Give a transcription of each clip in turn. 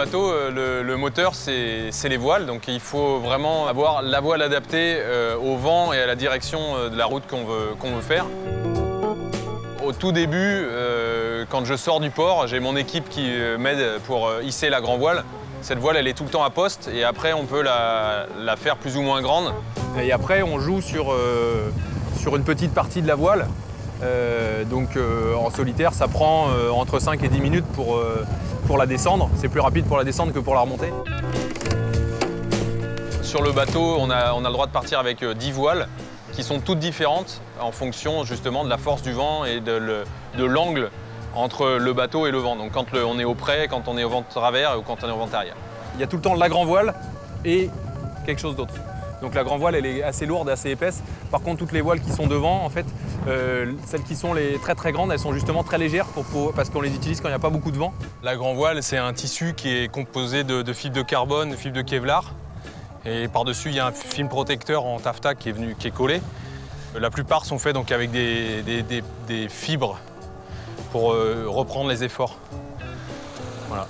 bateau, le moteur, c'est les voiles. Donc il faut vraiment avoir la voile adaptée au vent et à la direction de la route qu'on veut faire. Au tout début, quand je sors du port, j'ai mon équipe qui m'aide pour hisser la grand voile. Cette voile, elle est tout le temps à poste et après, on peut la faire plus ou moins grande. Et après, on joue sur une petite partie de la voile. En solitaire, ça prend entre 5 et 10 minutes pour la descendre. C'est plus rapide pour la descendre que pour la remonter. Sur le bateau, on a le droit de partir avec 10 voiles qui sont toutes différentes en fonction justement de la force du vent et de l'angle entre le bateau et le vent. Donc quand on est au près, quand on est au vent de travers ou quand on est au vent arrière. Il y a tout le temps la grand voile et quelque chose d'autre. Donc la grand voile, elle est assez lourde, assez épaisse. Par contre, toutes les voiles qui sont devant, en fait, celles qui sont les très très grandes, elles sont justement très légères parce qu'on les utilise quand il n'y a pas beaucoup de vent. La grand voile, c'est un tissu qui est composé de fibres de carbone, de fibres de Kevlar. Et par-dessus, il y a un film protecteur en taffetas qui est collé. La plupart sont faits donc avec des fibres pour reprendre les efforts. Voilà.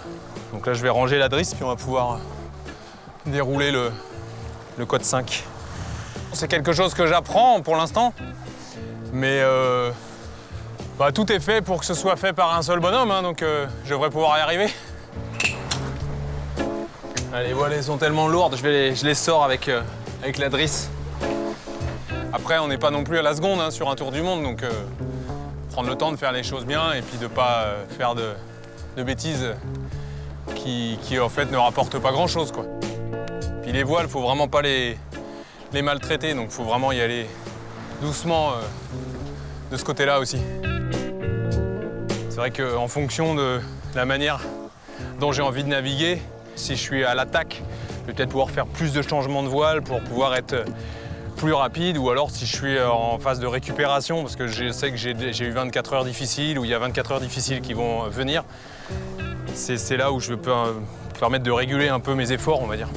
Donc là, je vais ranger la drisse, puis on va pouvoir dérouler le code 5. C'est quelque chose que j'apprends pour l'instant, mais tout est fait pour que ce soit fait par un seul bonhomme, hein, donc je devrais pouvoir y arriver. Les voiles, elles sont tellement lourdes, je les sors avec la drisse. Après, on n'est pas non plus à la seconde hein, sur un tour du monde, donc prendre le temps de faire les choses bien et puis de ne pas faire de bêtises qui en fait ne rapportent pas grand-chose, quoi. Puis les voiles, il ne faut vraiment pas les maltraiter, donc il faut vraiment y aller doucement de ce côté-là aussi. C'est vrai qu'en fonction de la manière dont j'ai envie de naviguer, si je suis à l'attaque, je vais peut-être pouvoir faire plus de changements de voile pour pouvoir être plus rapide, ou alors si je suis en phase de récupération, parce que je sais que j'ai eu 24 heures difficiles, ou il y a 24 heures difficiles qui vont venir, c'est là où je peux permettre de réguler un peu mes efforts, on va dire.